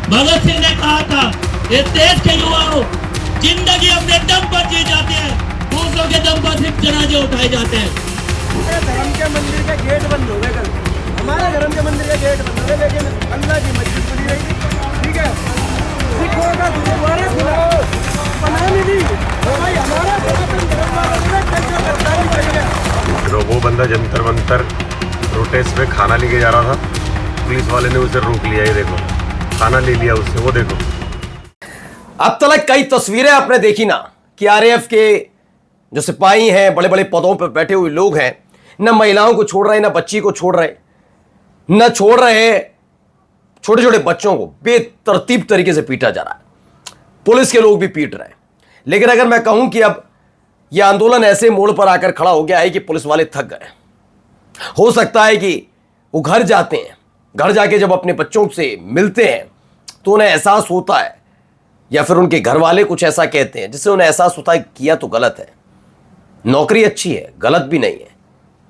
भगत सिंह ने कहा था, इस देश के युवाओं, जिंदगी अपने दम पर जी जाते हैं, दूसरों के दम पर सिर्फ जनाजे उठाए जाते हैं। धर्म के मंदिर के गेट बंद हो गए कल, हमारे धर्म के मंदिर के गेट बंद हो गए, लेकिन अल्लाह की मस्जिद खुली रही। ठीक है, सिखों का गुरुद्वारा खुला, पनाह नहीं दी तो भाई हमारा सनातन धर्म वालों ने कैसे गद्दारी करी है। तो वो बंदा जंतर मंतर प्रोटेस्ट में खाना लेके जा रहा था, पुलिस वाले ने उसे रोक लिया। ये देखो, खाना ले लिया उससे, वो देखो। अब तक कई तस्वीरें आपने देखी ना कि आरएएफ के जो सिपाही हैं, बड़े बड़े पदों पर बैठे हुए लोग हैं, न महिलाओं को छोड़ रहे, न बच्ची को छोड़ रहे, न छोड़ रहे छोटे छोटे बच्चों को बेतरतीब तरीके से पीटा जा रहा है। पुलिस के लोग भी पीट रहे हैं। लेकिन अगर मैं कहूं कि अब यह आंदोलन ऐसे मोड़ पर आकर खड़ा हो गया है कि पुलिस वाले थक गए, हो सकता है कि वो घर जाते हैं, घर जाके जब अपने बच्चों से मिलते हैं तो उन्हें एहसास होता है, या फिर उनके घर वाले कुछ ऐसा कहते हैं जिससे उन्हें एहसास होता है किया तो गलत है। नौकरी अच्छी है, गलत भी नहीं है,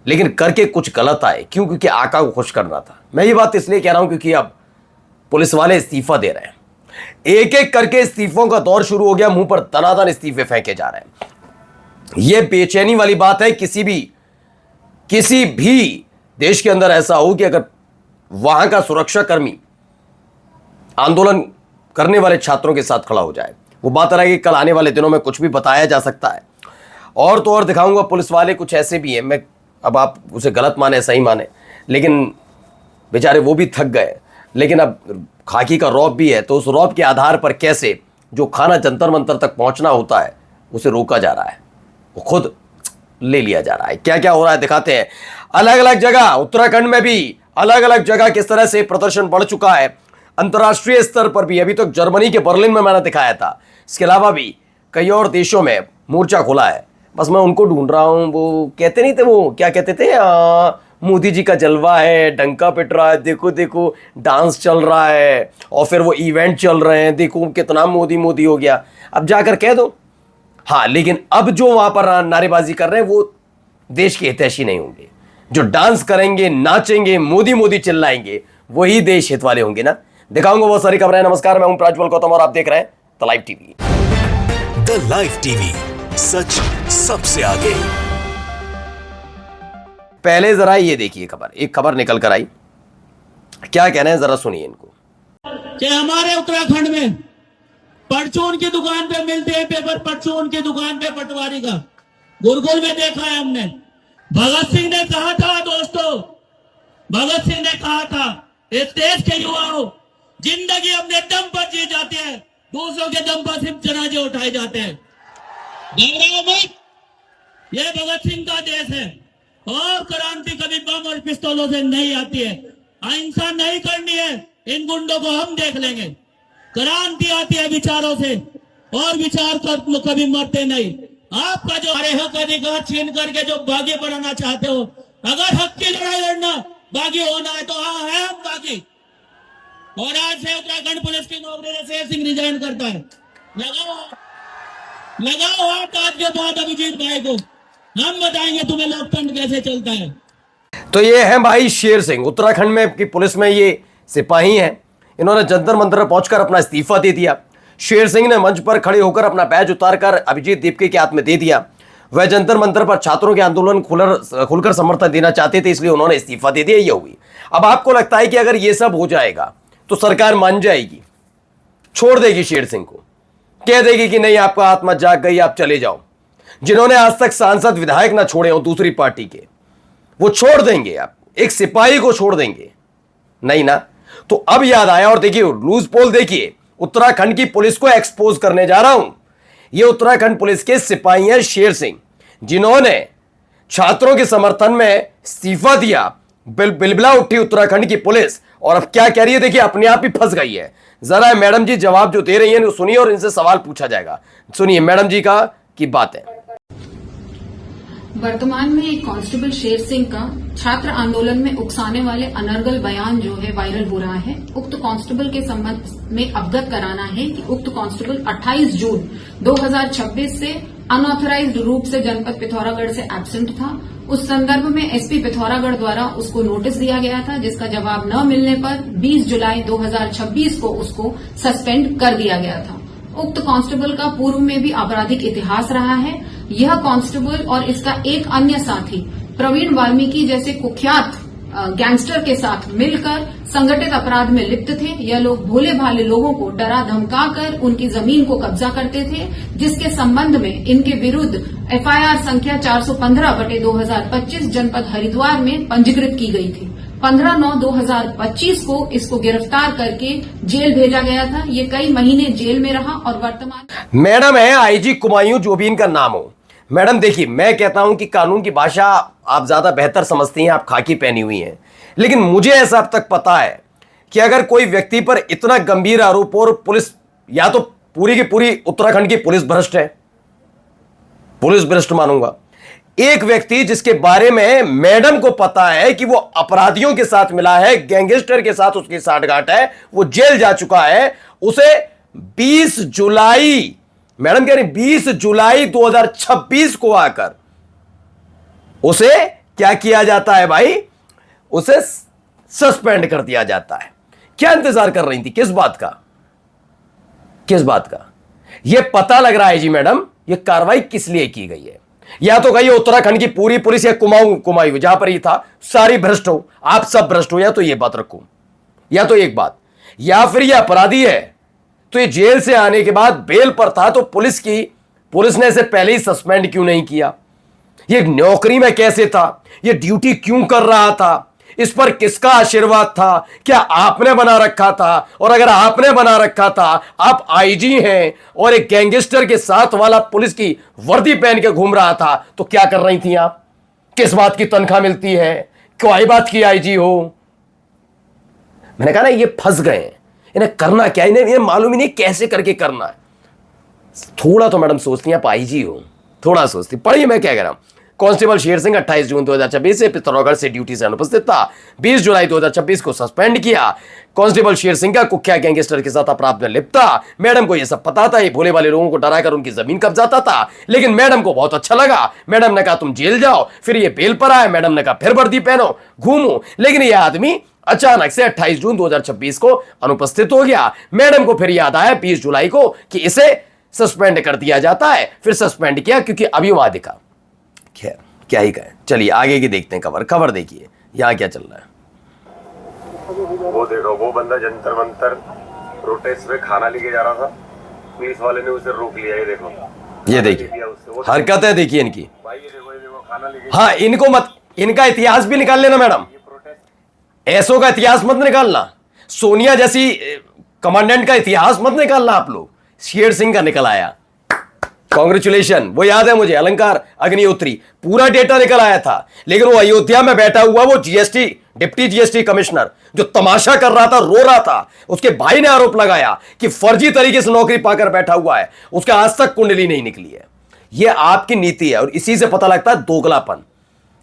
लेकिन करके कुछ गलत आए। क्यों? क्योंकि आका को खुश करना था। मैं ये बात इसलिए कह रहा हूं क्योंकि अब पुलिस वाले इस्तीफा दे रहे हैं। एक एक करके इस्तीफों का दौर शुरू हो गया, मुंह पर दनादन इस्तीफे फेंके जा रहे हैं। यह बेचैनी वाली बात है। किसी भी देश के अंदर ऐसा हो कि अगर वहां का सुरक्षाकर्मी आंदोलन करने वाले छात्रों के साथ खड़ा हो जाए, वो बात अलग है कि कल आने वाले दिनों में कुछ भी बताया जा सकता है। और तो और दिखाऊंगा, पुलिस वाले कुछ ऐसे भी हैं, मैं अब आप उसे गलत माने सही माने, लेकिन बेचारे वो भी थक गए। लेकिन अब खाकी का रौब भी है, तो उस रौब के आधार पर कैसे जो खाना जंतर मंतर तक पहुंचना होता है उसे रोका जा रहा है, वो खुद ले लिया जा रहा है। क्या क्या हो रहा है दिखाते हैं। अलग अलग जगह, उत्तराखंड में भी अलग अलग जगह किस तरह से प्रदर्शन बढ़ चुका है, अंतर्राष्ट्रीय स्तर पर भी। अभी तक जर्मनी के बर्लिन में मैंने दिखाया था, इसके अलावा भी कई और देशों में मोर्चा खुला है। बस मैं उनको ढूंढ रहा हूं, वो कहते नहीं थे, वो क्या कहते थे, मोदी जी का जलवा है, डंका पिट रहा है, देखो देखो डांस चल रहा है, और फिर वो इवेंट चल रहे हैं, देखो कितना मोदी मोदी हो गया। अब जाकर कह दो। हाँ, लेकिन अब जो वहां पर नारेबाजी कर रहे हैं वो देश के हितैषी नहीं होंगे। जो डांस करेंगे, नाचेंगे, मोदी मोदी चिल्लाएंगे, वही देश हित वाले होंगे ना। दिखाऊंगा वो सारी खबरें। नमस्कार, मैं हूं प्रज्वल गौतम और आप देख रहे हैं the live TV. The live TV, सच सबसे आगे। पहले जरा ये देखिए खबर, एक खबर निकल कर आई, क्या कहना है जरा सुनिए इनको। कि हमारे उत्तराखंड में परचून की दुकान पे मिलते हैं पेपर, परचून की दुकान पे पटवारी का, गुरगुल में देखा है हमने। भगत सिंह ने कहा था दोस्तों, भगत सिंह ने कहा था, इस देश के युवाओं, जिंदगी अपने दम पर जी जाते हैं, दूसरों के दम पर सिर्फ जनाजे उठाए जाते हैं। घबराओ मत, यह भगत सिंह का देश है और क्रांति कभी बम और पिस्तौलों से नहीं आती है। अहिंसा नहीं करनी है, इन गुंडों को हम देख लेंगे। क्रांति आती है विचारों से, और विचार कभी मरते नहीं। आपका जो हरे हक अधिकार छीन करके जो बागी बनाना चाहते हो, अगर हक की लड़ाई लड़ना, बागी होना है तो हाँ है हम बागी। और आज से उत्तराखंड पुलिस की नौकरी से शेर सिंह रिजाइन करता है। लगाओ हाथ आज के बाद अभिजीत भाई को, हम बताएंगे तुम्हें लोकतंत्र कैसे चलता है। तो ये है भाई शेर सिंह, उत्तराखंड में की पुलिस में ये सिपाही हैं। इन्होंने जंतर मंतर पहुंचकर अपना इस्तीफा दे दिया। शेर सिंह ने मंच पर खड़े होकर अपना बैज उतारकर अभिजीत दीपके के हाथ में दे दिया। वह जंतर मंतर पर छात्रों के आंदोलन खुलकर समर्थन देना चाहते थे, इसलिए उन्होंने इस्तीफा दे दिया। ये हुई। अब आपको लगता है कि अगर ये सब हो जाएगा तो सरकार मान जाएगी, छोड़ देगी शेर सिंह को, कह देगी कि नहीं आपका आत्मा जाग गई, आप चले जाओ। जिन्होंने आज तक सांसद विधायक ना छोड़े हो दूसरी पार्टी के, वो छोड़ देंगे, आप एक सिपाही को छोड़ देंगे? नहीं ना। तो अब याद आया, और देखिए लूज पोल देखिए, उत्तराखंड की पुलिस को एक्सपोज करने जा रहा हूं। ये उत्तराखंड पुलिस के सिपाही हैं शेर सिंह, जिन्होंने छात्रों के समर्थन में इस्तीफा दिया। बिलबिला उठी उत्तराखंड की पुलिस, और अब क्या कह रही है देखिए, अपने आप ही फंस गई है। जरा मैडम जी जवाब जो दे रही हैं सुनिए, और इनसे सवाल पूछा जाएगा। सुनिए मैडम जी का की बात है। वर्तमान में एक कांस्टेबल शेर सिंह का छात्र आंदोलन में उकसाने वाले अनर्गल बयान जो है वायरल हो रहा है। उक्त कांस्टेबल के संबंध में अवगत कराना है कि उक्त कांस्टेबल 28 जून 2026 से अनऑथराइज्ड रूप से जनपद पिथौरागढ़ से एब्सेंट था। उस संदर्भ में एसपी पिथौरागढ़ द्वारा उसको नोटिस दिया गया था, जिसका जवाब न मिलने पर 20 जुलाई 2026 को उसको सस्पेंड कर दिया गया था। उक्त कांस्टेबल का पूर्व में भी आपराधिक इतिहास रहा है। यह कांस्टेबल और इसका एक अन्य साथी प्रवीण वाल्मीकि जैसे कुख्यात गैंगस्टर के साथ मिलकर संगठित अपराध में लिप्त थे। यह लोग भोले भाले लोगों को डरा धमकाकर उनकी जमीन को कब्जा करते थे, जिसके संबंध में इनके विरुद्ध एफआईआर संख्या 415/2025 जनपद हरिद्वार में पंजीकृत की गई थी। 15/9/2025 को इसको गिरफ्तार करके जेल भेजा गया था। ये कई महीने जेल में रहा और वर्तमान मैडम है आईजी कुमायूं, जो भी इनका नाम हो। मैडम देखिए, मैं कहता हूं कि कानून की भाषा आप ज्यादा बेहतर समझती हैं, आप खाकी पहनी हुई हैं, लेकिन मुझे ऐसा अब तक पता है कि अगर कोई व्यक्ति पर इतना गंभीर आरोप और पुलिस, या तो पूरी की पूरी उत्तराखंड की पुलिस भ्रष्ट है, पुलिस भ्रष्ट मानूंगा। एक व्यक्ति जिसके बारे में मैडम को पता है कि वो अपराधियों के साथ मिला है, गैंगस्टर के साथ उसकी साठगांठ है, वो जेल जा चुका है, उसे 20 जुलाई, मैडम कह रही 20 जुलाई 2026 को आकर उसे क्या किया जाता है भाई, उसे सस्पेंड कर दिया जाता है। क्या इंतजार कर रही थी, किस बात का, किस बात का? यह पता लग रहा है जी मैडम, यह कार्रवाई किस लिए की गई है। या तो कहिए उत्तराखंड की पूरी पुलिस या कुमाऊं जहां पर ही था सारी भ्रष्ट हो, आप सब भ्रष्ट हो, या तो यह बात रखो, या तो एक बात, या फिर यह अपराधी है तो ये जेल से आने के बाद बेल पर था, तो पुलिस ने इसे पहले ही सस्पेंड क्यों नहीं किया? ये नौकरी में कैसे था? ये ड्यूटी क्यों कर रहा था? इस पर किसका आशीर्वाद था? क्या आपने बना रखा था? और अगर आपने बना रखा था, आप आईजी हैं और एक गैंगस्टर के साथ वाला पुलिस की वर्दी पहन के घूम रहा था, तो क्या कर रही थी आप? किस बात की तनख्वाह मिलती है? क्यों बात की आईजी हो? मैंने कहा ना, ये फंस गए, इन्हें करना क्या, इन्हें मालूम ही नहीं कैसे करके करना है। थोड़ा तो मैडम सोचती हैं, आप आईजी हो, थोड़ा सोचती। पढ़िए मैं क्या कह रहा हूं। कांस्टेबल शेर सिंह 28 जून 2026 से पिथौरागढ़ से ड्यूटी से अनुपस्थित था। 20 जुलाई 2026 को सस्पेंड किया। कांस्टेबल शेर सिंह का कुख्यात गैंगस्टर के साथ अपराध में लिप्त था। मैडम को यह सब पता था, ये भोले वाले लोगों को डराकर उनकी जमीन कब्जाता था, लेकिन मैडम को बहुत अच्छा लगा। मैडम ने कहा तुम जेल जाओ, फिर ये बेल पर आए। मैडम ने कहा फिर वर्दी पहनो, घूमो, लेकिन यह आदमी अचानक से 28 जून 2026 को अनुपस्थित हो गया। मैडम को फिर याद आया 20 जुलाई को कि इसे सस्पेंड कर दिया जाता है। फिर सस्पेंड किया क्योंकि अभी वहां दिखा। खैर क्या ही कहें, चलिए आगे की देखते हैं खबर देखिए यहां क्या चल रहा है। वो देखो, वो बंदा जंतर मंतर प्रोटेस्ट में खाना लेके जा रहा था, पुलिस वाले ने उसे रोक लिया। ये देखो, ये देखिए हरकत है, देखिए इनकी भाई, ये देखो खाना लेके। हाँ, इनको मत, इनका इतिहास भी निकाल लेना मैडम, ऐसो का इतिहास मत निकालना, सोनिया जैसी कमांडेंट का इतिहास मत निकालना आप लोग। शेर सिंह का निकल आया, कांग्रेचुलेशन। वो याद है मुझे, अलंकार अग्निहोत्री, पूरा डेटा निकल आया था। लेकिन वो अयोध्या में बैठा हुआ वो जीएसटी, डिप्टी जीएसटी कमिश्नर जो तमाशा कर रहा था, रो रहा था, उसके भाई ने आरोप लगाया कि फर्जी तरीके से नौकरी पाकर बैठा हुआ है, उसका आज तक कुंडली नहीं निकली है। यह आपकी नीति है और इसी से पता लगता है दोगलापन।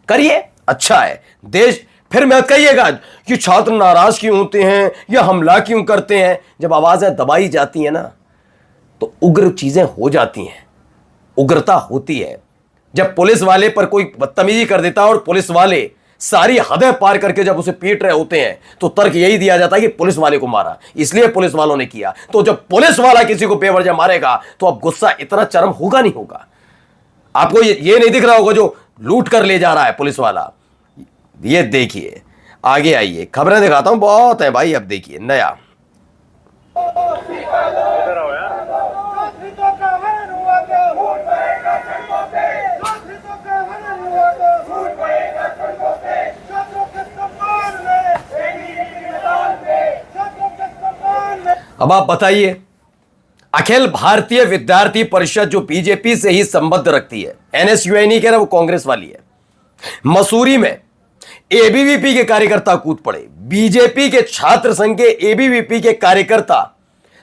करिए, अच्छा है देश। फिर मत कहिएगा कि छात्र नाराज क्यों होते हैं या हमला क्यों करते हैं। जब आवाजें दबाई जाती हैं ना, तो उग्र चीजें हो जाती हैं, उग्रता होती है। जब पुलिस वाले पर कोई बदतमीजी कर देता है और पुलिस वाले सारी हदें पार करके जब उसे पीट रहे होते हैं, तो तर्क यही दिया जाता है कि पुलिस वाले को मारा, इसलिए पुलिस वालों ने किया। तो जब पुलिस वाला किसी को बेवजह मारेगा, तो अब गुस्सा इतना चरम होगा नहीं होगा? आपको ये नहीं दिख रहा होगा जो लूट कर ले जा रहा है पुलिस वाला। ये देखिए, आगे आइए, खबरें दिखाता हूं, बहुत है भाई। अब देखिए नया, अब आप बताइए, अखिल भारतीय विद्यार्थी परिषद जो बीजेपी से ही संबद्ध रखती है, एनएसयूआई नहीं कह रहा, वो कांग्रेस वाली है, मसूरी में एबीवीपी के कार्यकर्ता कूद पड़े। बीजेपी के छात्र संघ के एबीवीपी के कार्यकर्ता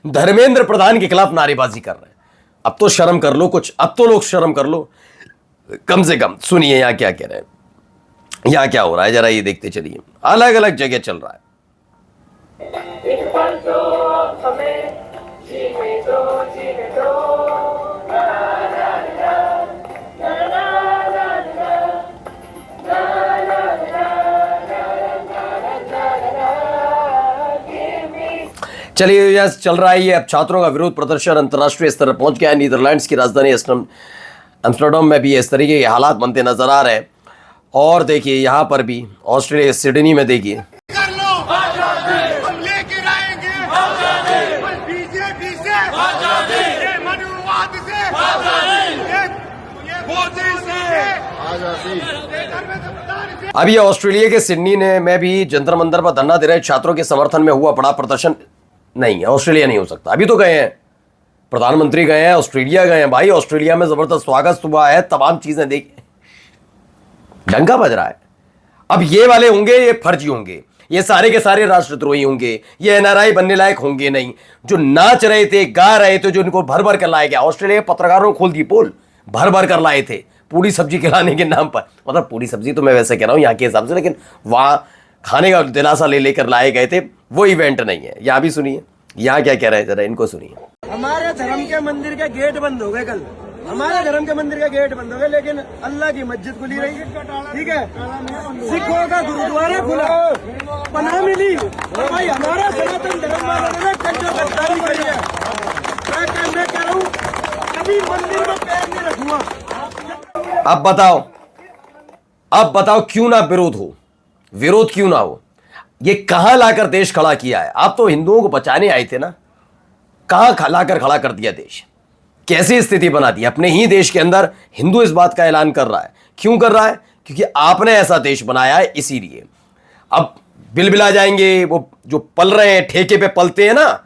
धर्मेंद्र प्रधान के खिलाफ नारेबाजी कर रहे हैं। अब तो शर्म कर लो कुछ, अब तो लोग शर्म कर लो कम से कम। सुनिए यहां क्या कह रहे हैं, यहां क्या हो रहा है, जरा ये देखते चलिए। अलग अलग जगह चल रहा है। चलिए, यह चल रहा है ये अब छात्रों का विरोध प्रदर्शन अंतर्राष्ट्रीय स्तर पर पहुंच गया है। नीदरलैंड्स की राजधानी एम्स्टर्डम में भी इस तरीके के हालात बनते नजर आ रहे हैं। और देखिए यहाँ पर भी ऑस्ट्रेलिया सिडनी में देखिए कर लो हम लेकर आएंगे बीजेपी से ये मनुवाद से ये मोदी से अब ये ऑस्ट्रेलिया के सिडनी में भी जंतर मंतर पर धरना दे रहे छात्रों के समर्थन में हुआ बड़ा प्रदर्शन। नहीं है, ऑस्ट्रेलिया नहीं हो सकता। अभी तो गए हैं, प्रधानमंत्री गए हैं, ऑस्ट्रेलिया गए हैं। भाई ऑस्ट्रेलिया में जबरदस्त स्वागत हुआ है, तमाम चीजें देख, डंका बज रहा है। अब ये वाले होंगे, ये फर्जी होंगे, ये सारे के सारे राष्ट्रद्रोही होंगे, ये एनआरआई बनने लायक होंगे नहीं। जो नाच रहे थे, गा रहे थे, जो इनको भर भर कर लाया गया, ऑस्ट्रेलिया के पत्रकारों को खोल दी पोल, भर भर कर लाए थे पूरी सब्जी खिलाने के नाम पर। मतलब पूरी सब्जी तो मैं वैसे कह रहा हूं यहाँ के हिसाब से, लेकिन वहां खाने का दिलासा ले लेकर लाए गए थे, वो इवेंट नहीं है। यहाँ भी सुनिए यहाँ क्या कह रहे हैं, जरा इनको सुनिए। हमारे धर्म के मंदिर के गेट बंद हो गए कल, हमारे धर्म के मंदिर के गेट बंद हो गए, लेकिन अल्लाह की मस्जिद खुली रही। ठीक है, सिखों का गुरुद्वारा खुला, पनाह मिली। और भाई हमारा सनातन धर्म वालों ने कल जो गद्दारी करी है, मैं कह रहा हूँ कभी मंदिर में पैर नहीं रखूंगा। अब बताओ क्यों ना विरोध हो, विरोध क्यों ना हो? ये कहां लाकर देश खड़ा किया है? आप तो हिंदुओं को बचाने आए थे ना, कहां लाकर खड़ा कर दिया देश? कैसी स्थिति बना दी अपने ही देश के अंदर? हिंदू इस बात का ऐलान कर रहा है। क्यों कर रहा है? क्योंकि आपने ऐसा देश बनाया है, इसीलिए। अब बिलबिला जाएंगे वो जो पल रहे हैं, ठेके पे पलते हैं ना,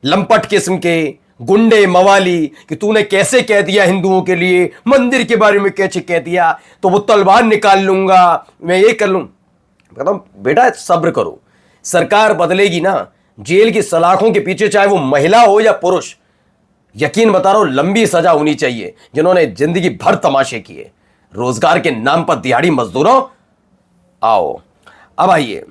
लंपट किस्म के गुंडे मवाली, कि तूने कैसे कह दिया हिंदुओं के लिए, मंदिर के बारे में कैसे कह दिया, तो वो तलवार निकाल लूंगा, मैं ये कर लूं। कहता हूं बेटा सब्र करो, सरकार बदलेगी ना। जेल की सलाखों के पीछे चाहे वो महिला हो या पुरुष, यकीन बता रहा हूं लंबी सजा होनी चाहिए। जिन्होंने जिंदगी भर तमाशे किए, रोजगार के नाम पर दिहाड़ी मजदूरों, आओ। अब आइए,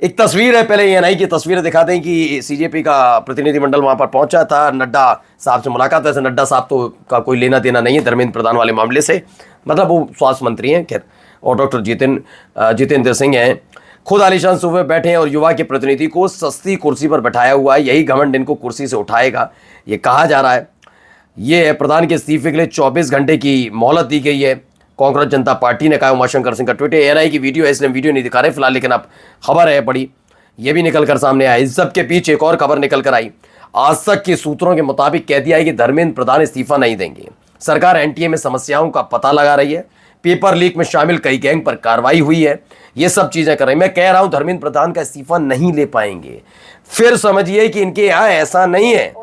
एक तस्वीर है, पहले एएनआई की तस्वीर दिखा दें कि सीजेपी का प्रतिनिधिमंडल वहां पर पहुंचा था, नड्डा साहब से मुलाकात है। नड्डा साहब तो का कोई लेना देना नहीं है धर्मेंद्र प्रधान वाले मामले से, मतलब वो स्वास्थ्य मंत्री हैं, खैर। और डॉक्टर जितेंद्र सिंह हैं, खुद आलीशान सोफे बैठे हैं और युवा के प्रतिनिधि को सस्ती कुर्सी पर बैठाया हुआ है। यही घमंड इनको कुर्सी से उठाएगा, ये कहा जा रहा है। ये प्रधान के इस्तीफे के लिए 24 घंटे की मोहलत दी गई है, कांग्रेस जनता पार्टी ने कहा। उमाशंकर सिंह का ट्वीट है। एएनआई की वीडियो है, इसलिए वीडियो नहीं दिखा रहे फिलहाल, लेकिन अब खबर है बड़ी, ये भी निकल कर सामने आया। इस सब के पीछे एक और खबर निकल कर आई। आज तक के सूत्रों के मुताबिक कह दिया है कि धर्मेंद्र प्रधान इस्तीफा नहीं देंगे। सरकार एनटीए में समस्याओं का पता लगा रही है, पेपर लीक में शामिल कई गैंग पर कार्रवाई हुई है, ये सब चीजें कर रही है। मैं कह रहा हूं धर्मेंद्र प्रधान का इस्तीफा नहीं ले पाएंगे। फिर समझिए कि इनके यहां ऐसा नहीं है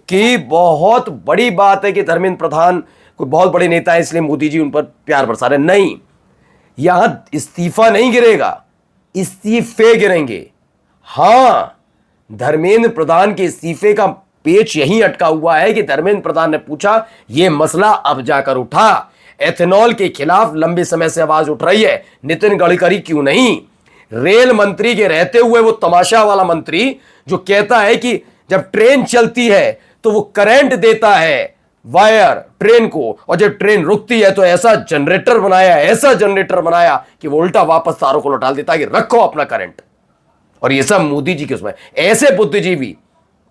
कि बहुत बड़ी बात है कि धर्मेंद्र प्रधान कोई बहुत बड़े नेता है इसलिए मोदी जी उन पर प्यार बरसा रहे, नहीं। यहां इस्तीफा नहीं गिरेगा, इस्तीफे गिरेंगे। हां, धर्मेंद्र प्रधान के इस्तीफे का पेच यहीं अटका हुआ है कि धर्मेंद्र प्रधान ने पूछा, यह मसला अब जाकर उठा। एथेनॉल के खिलाफ लंबे समय से आवाज उठ रही है, नितिन गडकरी क्यों नहीं? रेल मंत्री के रहते हुए वो तमाशा वाला मंत्री जो कहता है कि जब ट्रेन चलती है तो वो करंट देता है वायर ट्रेन को, और जब ट्रेन रुकती है तो ऐसा जनरेटर बनाया कि वो उल्टा वापस तारों को लौटा देता है कि रखो अपना करंट। और ये सब मोदी जी के उसमें। ऐसे बुद्धिजीवी,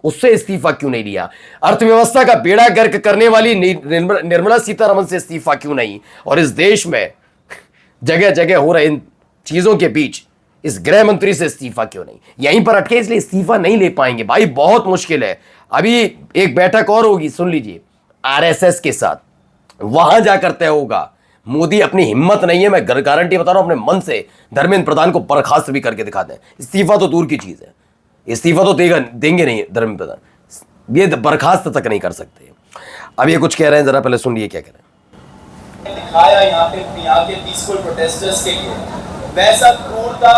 उससे इस्तीफा क्यों नहीं लिया? अर्थव्यवस्था का बेड़ा गर्क करने वाली निर्मला सीतारमण से इस्तीफा क्यों नहीं? और इस देश में जगह जगह हो रहे इन चीजों के बीच इस गृह मंत्री से इस्तीफा क्यों नहीं? यहीं पर अटके, इसलिए इस्तीफा नहीं ले पाएंगे। भाई बहुत मुश्किल है। अभी एक बैठक और होगी, सुन लीजिए, आरएसएस के साथ, वहां जाकर तय होगा। मोदी अपनी हिम्मत नहीं है, मैं गारंटी बता रहा हूं, अपने मन से धर्मेंद्र प्रधान को बर्खास्त भी करके दिखा दें। इस्तीफा तो दूर की चीज है, इस्तीफा तो देंगे नहीं धर्मेंद्र प्रधान, ये बर्खास्त तक नहीं कर सकते। अब ये कुछ कह रहे हैं, जरा पहले सुन लिए क्या कह रहे हैं। दिखाया यहाँ के पीसफुल प्रोटेस्टर्स के लिए, वैसा क्रूरता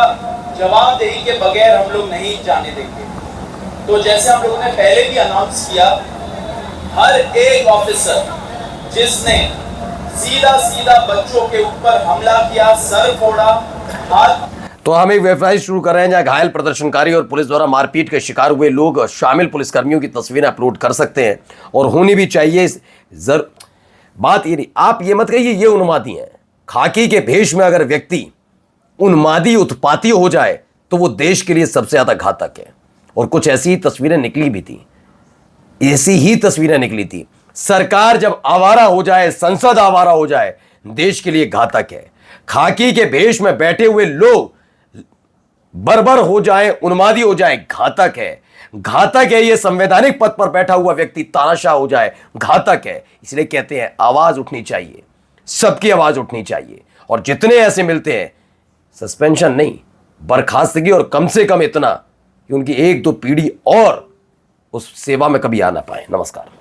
जवाबदेही के बगैर हम लोग नहीं जाने देंगे। तो जैसे हम लोगों ने पहले भी अनाउंस किया, हर एक ऑफिसर जिसने सीधा बच्चों के ऊपर हमला किया, सर फोड़ा, हाथ। तो हम एक वेबसाइट शुरू कर रहे हैं जहां घायल प्रदर्शनकारी और पुलिस द्वारा मारपीट के शिकार हुए लोग शामिल पुलिसकर्मियों की तस्वीरें अपलोड कर सकते हैं, और होनी भी चाहिए। बात ये नहीं, आप ये मत कहिए ये उन्मादी हैं। खाकी के भेष में अगर व्यक्ति उन्मादी उत्पाती हो जाए तो वो देश के लिए सबसे ज्यादा घातक है। और कुछ ऐसी ही तस्वीरें निकली भी थी, ऐसी ही तस्वीरें निकली थी। सरकार जब आवारा हो जाए, संसद आवारा हो जाए, देश के लिए घातक है। खाकी के भेष में बैठे हुए लोग बर्बर हो जाए, उन्मादी हो जाए, घातक है। घातक है ये संवैधानिक पद पर बैठा हुआ व्यक्ति तानाशाह हो जाए, घातक है। इसलिए कहते हैं आवाज उठनी चाहिए, सबकी आवाज उठनी चाहिए। और जितने ऐसे मिलते हैं, सस्पेंशन नहीं, बर्खास्तगी, और कम से कम इतना कि उनकी 1-2 पीढ़ी और उस सेवा में कभी आ ना पाए। नमस्कार।